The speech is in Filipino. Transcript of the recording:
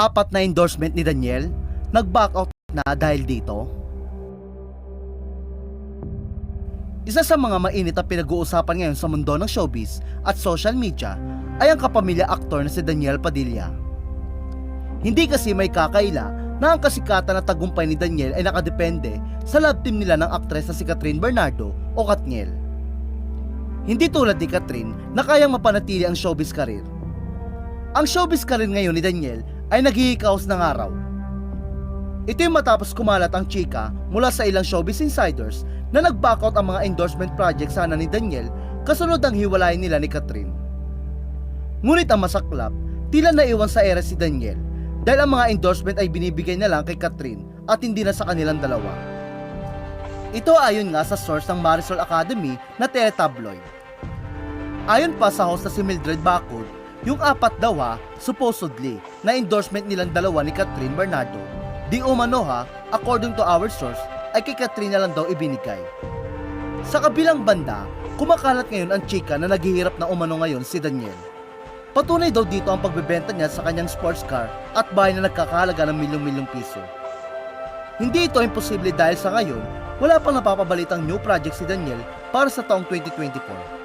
Apat na endorsement ni Daniel, nag-back out na dahil dito. Isa sa mga mainit na pinag-uusapan ngayon sa mundo ng showbiz at social media ay ang kapamilya aktor na si Daniel Padilla. Hindi kasi may kakaila na ang kasikatan at tagumpay ni Daniel ay nakadepende sa love team nila ng aktres na si Cathryn Bernardo o Katniel. Hindi tulad ni Cathryn na kayang mapanatili ang showbiz career. Ang showbiz career ngayon ni Daniel ay naghihikaos ng araw. Ito yung matapos kumalat ang chika mula sa ilang showbiz insiders na nag-back out ang mga endorsement project sana ni Daniel kasunod ang hiwalayan nila ni Cathryn. Ngunit ang masaklap, tila naiwan sa era si Daniel dahil ang mga endorsement ay binibigay na lang kay Cathryn at hindi na sa kanilang dalawa. Ito ayon nga sa source ng Marisol Academy na teletabloid. Ayon pa sa host na si Mildred Bacod, yung apat daw supposedly na endorsement nilang dalawa ni Cathryn Bernardo, di umano according to our source, ay kay Cathryn na lang daw ibinigay. Sa kabilang banda, kumakalat ngayon ang chika na naghihirap na umano ngayon si Daniel. Patunay daw dito ang pagbebenta niya sa kanyang sports car at bahay na nagkakahalaga ng milyong-milyong piso. Hindi ito imposible dahil sa ngayon, wala pang napapabalitang new project si Daniel para sa taong 2024.